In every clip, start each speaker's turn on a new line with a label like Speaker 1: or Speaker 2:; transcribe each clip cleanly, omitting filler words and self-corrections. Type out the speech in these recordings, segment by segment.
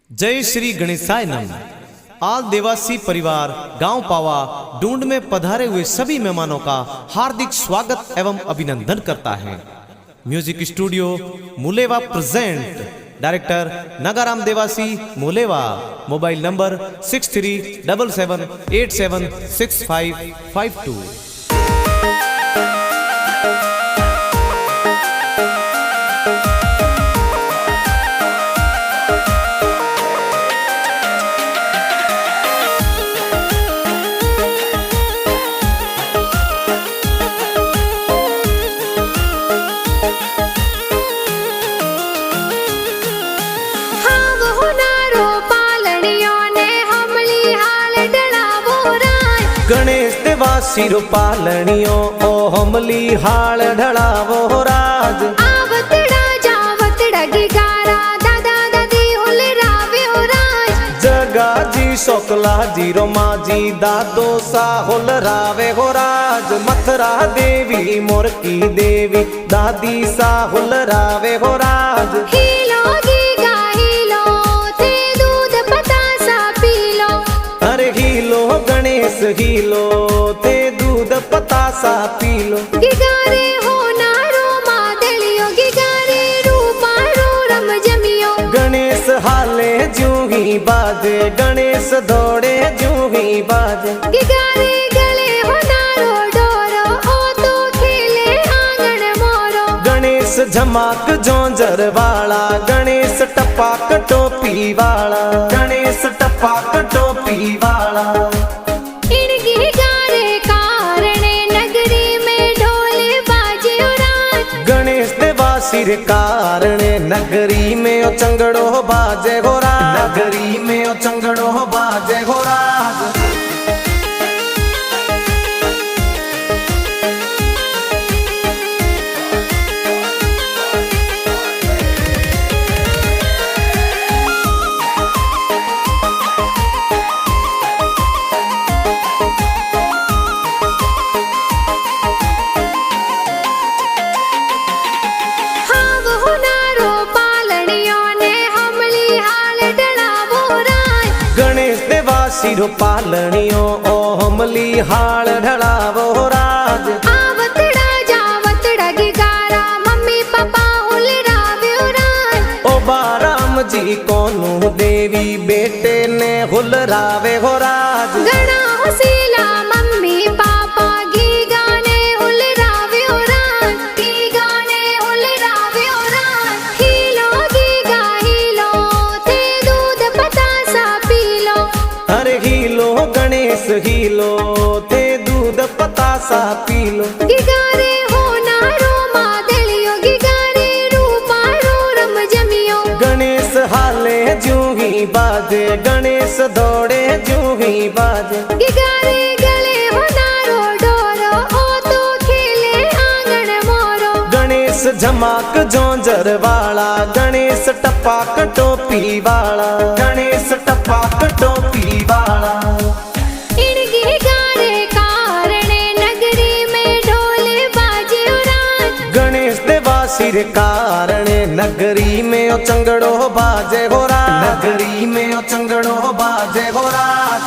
Speaker 1: जय श्री गणेशाय नमः। आल देवासी परिवार गांव पावा डूंड में पधारे हुए सभी मेहमानों का हार्दिक स्वागत एवं अभिनंदन करता है। Music studio Muleva present director Nagaram Devasi Muleva. Mobile number 6377876552। Ganesh Devasi रो पालनियो ओ हमली हाल ढड़ावो राज।
Speaker 2: आवतड़ा जावतड़ा गिगारा दादा दादी होले रावे हो राज।
Speaker 1: जगा जी शोकला जी रो माजी दादो सा होल रावे हो राज। मथुरा देवी मोरकी देवी दादी सा होल रावे हो राज।
Speaker 2: हीलो गीगा हीलो ते दूध पतासा पीलो।
Speaker 1: अरे हीलो गणेश हीलो ते दूध पतासा पीलो।
Speaker 2: गिगारे हो नारो मादलियो गिगारे रूपा रो रम जमियो।
Speaker 1: गणेश हाले जूं ही बाजे गणेश दौड़े जूं ही बाजे।
Speaker 2: गिगारे गले हो नारो डोरो ओ तो खेले आंगन मोरो।
Speaker 1: गणेश झमाक जोंजर वाला गणेश टपाक टोपी वाला गणेश टपाक टोपी वाला।
Speaker 2: इन गिगारे कारणे नगरी में ढोले बाजे हो राज।
Speaker 1: गणेश देवासी रे कारणे नगरी में ओ चंगड़ो बाजे हो राज। नगरी में ओ चंगड़ो बाजे हो राज। सिरो पालनियो ओ हमली हाल ढड़ावो राज।
Speaker 2: आवतड़ा जावतड़ा गिगारा मम्मी पापा होले रावे हो राज।
Speaker 1: ओ बाराम जी कोनू देवी बेटे ने हुल रावे हो राज।
Speaker 2: गणा होसीला मम्मी पापा गीगा ने होले रावे हो राज। गीगा ने होले रावे हो राज। हीलो गीगा हीलो ते दूध पतासा पीलो।
Speaker 1: अरे हीलो गणेश हीलो ते दूध पतासा पीलो।
Speaker 2: गिगारे हो नारो मादलियो गिगारे रूपा रो रम जमियो।
Speaker 1: गणेश हाले जूं ही बाजे गणेश दौड़े जूं ही बाजे।
Speaker 2: गिगारे गले हो नारो डोरो ओ तो खेले आंगन मोरो।
Speaker 1: गणेश झमाक जोंजर वाला गणेश टपाक टोपी वाला गणेश टपाक टोपी वाला।
Speaker 2: इन गिगारे कारणे नगरी में ढोले बाजे हो राज।
Speaker 1: गणेश देवासी रे कारणे नगरी में ओ चंगड़ो बाजे हो राज। नगरी में ओ चंगड़ो बाजे हो राज।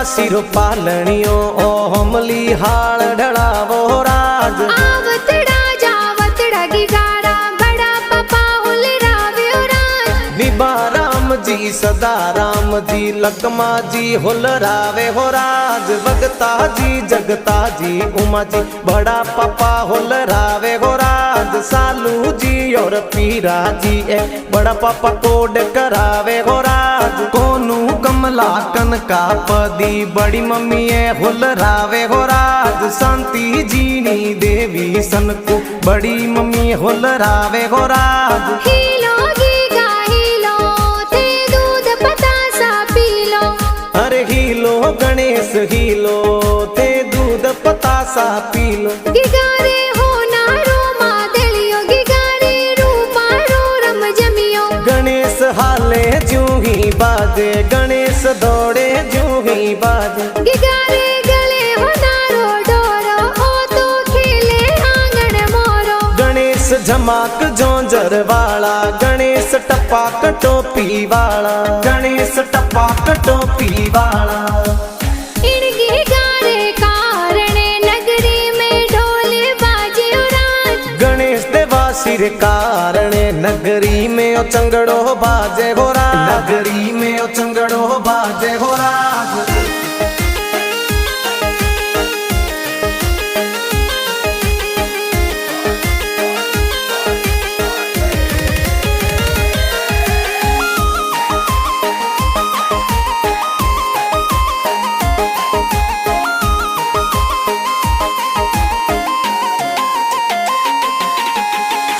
Speaker 1: सिरो पालनियो ओ हमली हाल ढड़ावो राज।
Speaker 2: आवतड़ा जावतड़ा गिगारा बड़ा पापा होले रावे हो राज।
Speaker 1: निबा राम जी सदा राम जी लकमा जी होल रावे हो राज। भगता जी जगता जी उमा जी बड़ा पापा होल रावे हो राज। सालू जी और पीरा जी ए बड़ा पापा कोड करावे हो राज। कोनू कमला कनका पदी बड़ी मम्मी ए हुल रावे हो राज। शांति जीनी देवी सन को बड़ी मम्मी हुल रावे हो राज।
Speaker 2: हीलो गीगा हीलो ते दूध पतासा पीलो।
Speaker 1: हीलो ते दूध पतासा पीलो।
Speaker 2: गिगारे हो नारो मादलियो गिगारे रूपारो रम जमियो।
Speaker 1: गणेश हाले जूं ही बाजे गणेश दौड़े जूं ही बाजे।
Speaker 2: गिगारे गले हो नारो डोरो ओ तो खेले आंगन मोरो।
Speaker 1: गणेश झमाक जोंजर वाला गणेश टपाक टोपी वाला गणेश टपाक टोपी वाला।
Speaker 2: इनके गारे कारणे नगरी में ढोल बाजे उरान।
Speaker 1: गणेश देवा सिर कारणे नगरी में ओ चंगड़ो बाजे हो राज। नगरी में ओ चंगड़ो बाजे हो राज।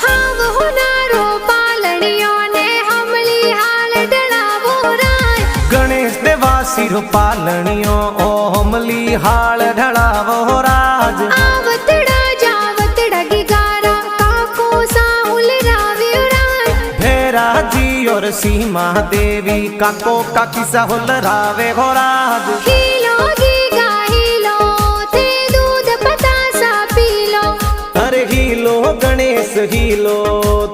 Speaker 2: हाव हो नारो पालड़ियों ने हमली हाल डलावो रान।
Speaker 1: गणेश देवा सिर पालनियों ओ हमली हाल ढड़ावो राज।
Speaker 2: आवतड़ा जावतड़ा गिगारा काको साहुल रावे उरान।
Speaker 1: भेरा जी और सीमा देवी काको काकी साहुल रावे हो राज।
Speaker 2: हीलो गीगा हीलो ते दूध पतासा पीलो।
Speaker 1: अरे हीलो गणेश हीलो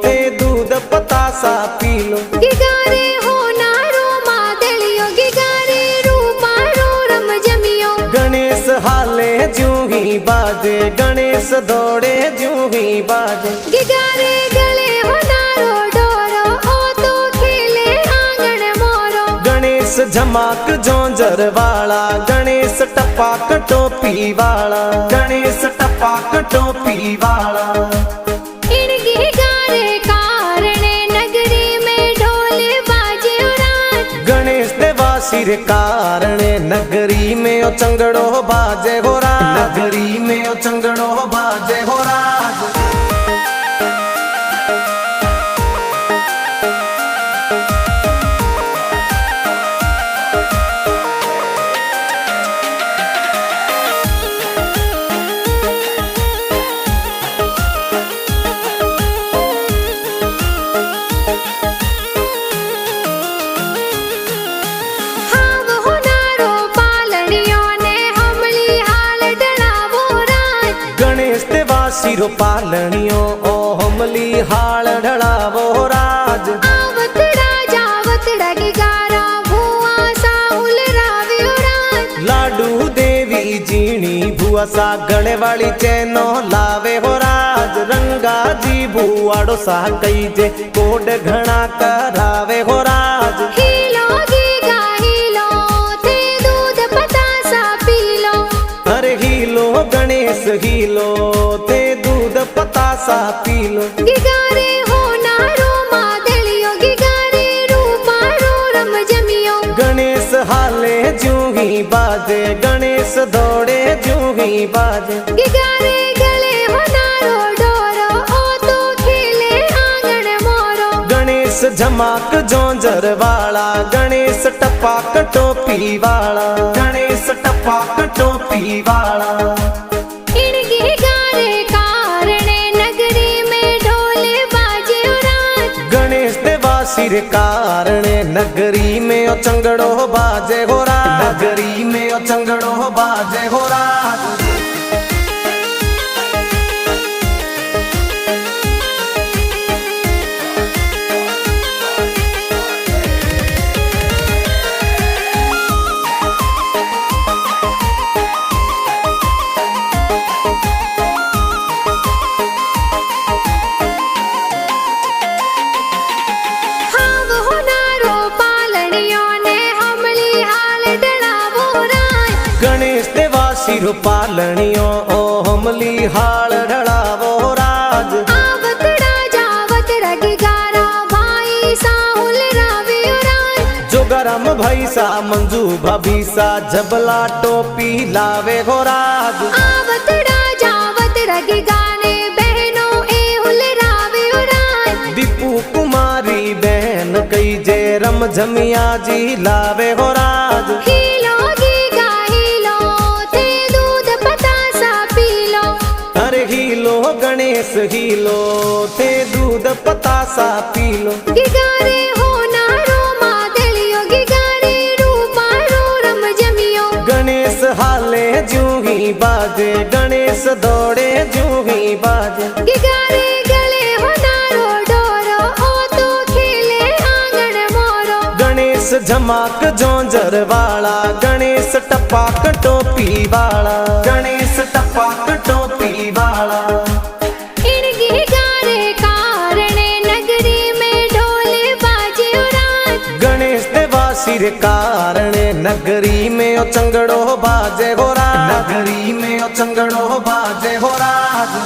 Speaker 1: ते दूध पतासा पीलो।
Speaker 2: गिगारे हो नारो मादलियो गिगारे रूपारो रम जमियो।
Speaker 1: गणेश हाले जूं ही बाजे गणेश दौड़े जूं ही बाजे।
Speaker 2: गिगारे गले हो नारो डोरो ओ तो खेले आंगन मोरो।
Speaker 1: गणेश झमाक जोंजर वाला गणेश टपाक टोपी वाला गणेश टपाक टोपी वाला।
Speaker 2: इनके गारे कारणे नगरी में ढोल बाजे उरान।
Speaker 1: गणेश देवा सिर कारणे नगरी में ओ चंगड़ो बाजे हो राज। नगरी में ओ चंगड़ो बाजे हो राज।
Speaker 2: हाव हो नारो पालड़ियों ने हमली हाल डलावो रान।
Speaker 1: गणेश देवा सिर पालनियों ओ हमली हाल ढड़ावो राज।
Speaker 2: आवतड़ा जावतड़ा गिगारा भुआ साहुल रावे उरान।
Speaker 1: लाडू देवी जीणी भुआ सा गले वाली चैनो लावे हो राज। रंगा जी भुआड़ो सा कई जे कोड घना करावे हो राज।
Speaker 2: हीलो गीगा हीलो ते दूध पतासा पीलो।
Speaker 1: अरे हीलो गणेश हीलो ते दूध पतासा पीलो।
Speaker 2: गिगारे हो नारो मादलियो गिगारे रूपारो रम जमियो।
Speaker 1: गणेश हाले जूं ही बाजे गणेश दौड़े जूं ही बाजे।
Speaker 2: गिगारे गले हो नारो डोरो ओ तो खेले आंगन मोरो।
Speaker 1: गणेश झमाक जोंजर वाला गणेश टपाक टोपी वाला गणेश टपाक टोपी वाला।
Speaker 2: इनके गारे कारणे नगरी में ढोल बाजे उरान।
Speaker 1: गणेश देवा सिर कारणे नगरी में ओ चंगड़ो बाजे हो राज। नगरी में ओ चंगड़ो बाजे हो राज।
Speaker 2: हाव हो नारो पालड़ियों ने हमली हाल डलावो रान।
Speaker 1: गणेश देवा सिर पालनियों ओ हमली हाल ढड़ावो राज।
Speaker 2: आवतड़ा जावतड़ा गिगारा भाई साहुल रावे उरान।
Speaker 1: जो गरम भाई सा मंजू भाभी सा जबला टोपी लावे हो राज।
Speaker 2: आवतड़ा जावतड़ा गिगाने बहनों ए हुल रावे उरान।
Speaker 1: दीपू कुमारी बहन कई जे रम झमिया जी लावे हो राज।
Speaker 2: हीलो गीगा हीलो
Speaker 1: हीलो थे दूध पतासा पीलो
Speaker 2: गिगारे हो नारो मादलियो गिगारे रूपारो रम जमियो
Speaker 1: गणेश हाले जूही बाजे गणेश दौड़े जूही बाजे
Speaker 2: गिगारे गले हो नारो डोरो ओ तो खेले आंगन मोरो
Speaker 1: गणेश झमाक जोंजर वाला गणेश टपाक टोपी वाला गणेश टपाक टोपी वाला
Speaker 2: इन गिगारे कारणे नगरी में ढोल बाजे रात
Speaker 1: गणेश देवा सिर कारण नगरी में ओ चंगड़ो बाजे हो राज नगरी में ओ चंगड़ो बाजे हो राज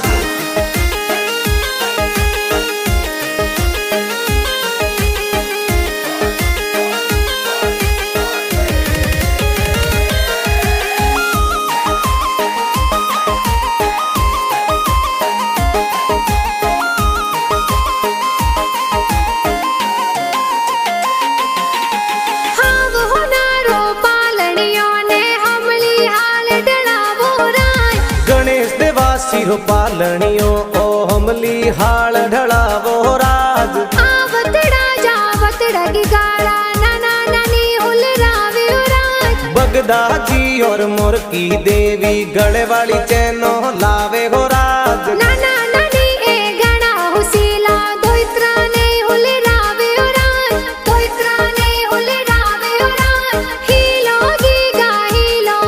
Speaker 2: हाव हो नारो पालनियों ने हमली हाल डलावो राय
Speaker 1: गणेश देवा सिर पालनियो ओ हमली हाल ढड़ावो राज
Speaker 2: आवतड़ा जावतड़ा गिगारा नाना नानी हुलरावे राज
Speaker 1: बगदा जी और मुर्की देवी गले वाली चैनो लावे हो राज
Speaker 2: नाना नानी ए गणा हुसीला दोइत्रा ने हुलरावे राज दोइत्रा ने हुलरावे राज हीलो गीगा हीलो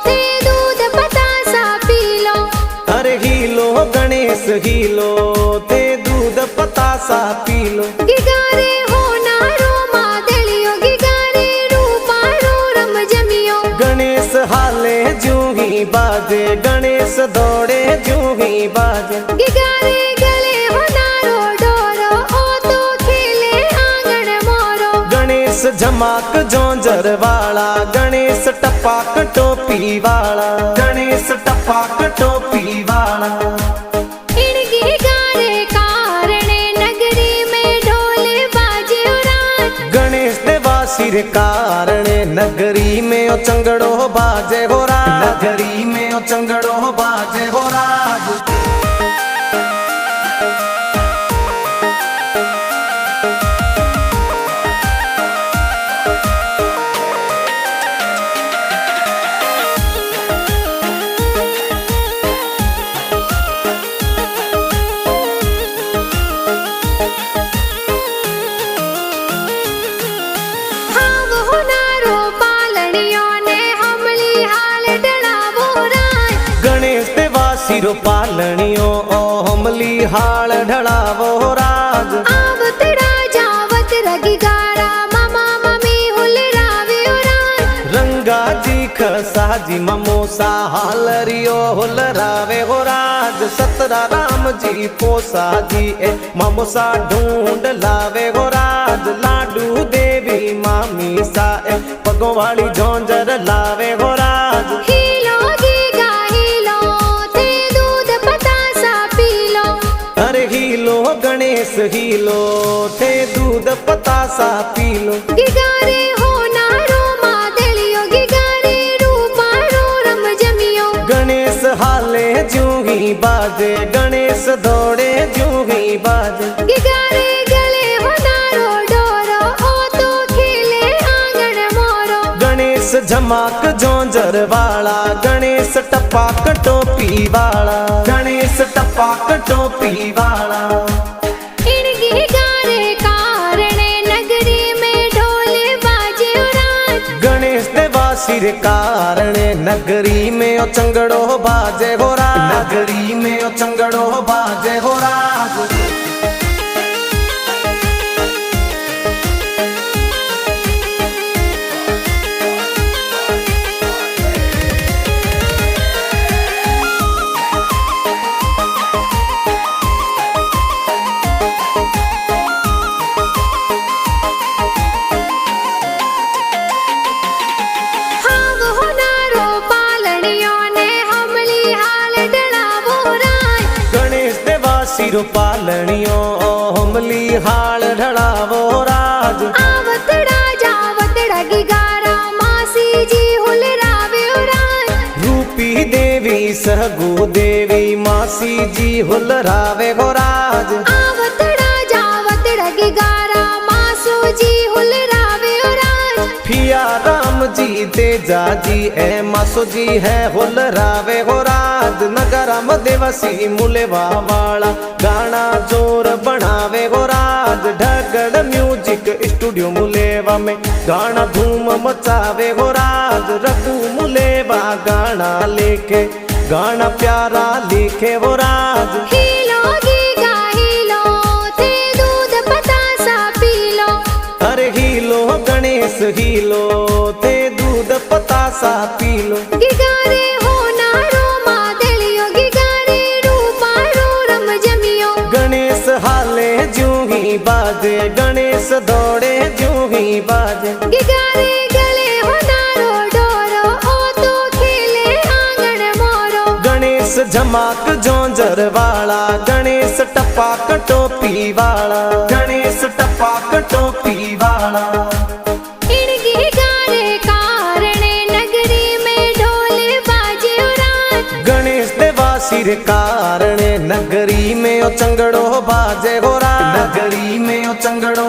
Speaker 2: ते दूध पतासा पीलो
Speaker 1: अरे हीलो गणेश हीलो ते दूध पतासा पीलो
Speaker 2: गिगारे हो नारो मादलियो गिगारे रूपारो रम जमियो
Speaker 1: गणेश हाले जूही बाजे गणेश दौड़े जूही बाजे
Speaker 2: गिगारे गले हो नारो डोरो ओ तो खेले आंगन मोरो
Speaker 1: गणेश झमाक जोंजर वाला गणेश टपाक टोपी वाला गणेश टपाक टोपी वाला
Speaker 2: इन गिगारे कारणे नगरी में ढोल बाजे रात
Speaker 1: गणेश देवा सिर कारण नगरी में ओ चंगड़ो बाजे हो राज नगरी में ओ चंगड़ो बाजे हो राज
Speaker 2: हाव हो नारो पालनियों ने हमली हाल डलावो राय
Speaker 1: गणेश देवा सिर पालनियो ओ हमली हाल ढड़ावो राज
Speaker 2: आवतड़ा जावतड़ा गिगारा मामा मम्मी हुलरावे राज
Speaker 1: रंगा जी खसाजी ममोसा हालरियो हुलरावे हो राज सतरा राम जी पोसा जी ए ममोसा ढूंढ लावे हो राज लाडू देवी मामी सा ए पगों वाली झोंझर लावे हो राज
Speaker 2: हीलो गीगा हीलो ते दूध पतासा पीलो
Speaker 1: अरे हीलो गणेश हीलो थे दूध पतासा पीलो
Speaker 2: गिगारे हो नारो मादलियो गिगारे रूपारो रम जमियो
Speaker 1: गणेश हाले जूही बाजे गणेश दौड़े जूही बाजे
Speaker 2: गिगारे गले हो नारो डोरो ओ तो खेले आंगन मोरो
Speaker 1: गणेश झमाक जोंजर वाला गणेश टपाक टोपी वाला गणेश टपाक टोपी वाला
Speaker 2: इन गिगारे कारणे नगरी में ढोल बाजे रात
Speaker 1: गणेश देवा सिर कारण नगरी में ओ चंगड़ो बाजे हो राज नगरी में ओ चंगड़ो बाजे हो राज
Speaker 2: हाव हो नारो पालनियों ने हमली हाल डलावो राय
Speaker 1: गणेश देवा सिर पालनियो ओ हमली हाल ढड़ावो राज
Speaker 2: आवतड़ा जावतड़ा गिगारा मासी जी हुलरावे राज
Speaker 1: रूपी देवी सहगु देवी मासी मासी जी हुलरावे हो राज।
Speaker 2: आवतड़ा जावतड़ा गिगारा मासू जी हुलरावे हो राज।
Speaker 1: फिया राम जी तेजा जी ए मासो जी है हुलरावे हो राज। नगरम देवसी मुलेवा वाला गाना जोर बनावे हो राज। ढगड़ म्यूजिक स्टूडियो मुलेवा में गाना धूम मचावे हो राज। रघु मुलेवा गाना लेके गाना प्यारा लिखे हो राज।
Speaker 2: हीलो गीगा हीलो ते दूध पतासा पी लो।
Speaker 1: अरे हीलो गणेश हीलो ते दूध पतासा पी लो।
Speaker 2: गिगारे हो नारो मादलियो गिगारे रूपा रो रम जमियो।
Speaker 1: गणेश हाले ज्यों ही बाजे गणेश दौड़े ज्यों ही बाजे।
Speaker 2: गिगारे गले हो नारो डोरो ओ तो खेले आंगन मोरो।
Speaker 1: गणेश झमाक जोंजर वाला गणेश टपाक टोपी वाला। गणेश टपाक टोपी वाला।
Speaker 2: इन गिगारे कारणे नगरी में ढोल बाजे हो राज।
Speaker 1: गणेश देवा सिर कारणे नगरी में ओ चंगड़ो बाजे हो राज। नगरी में ओ चंगड़ो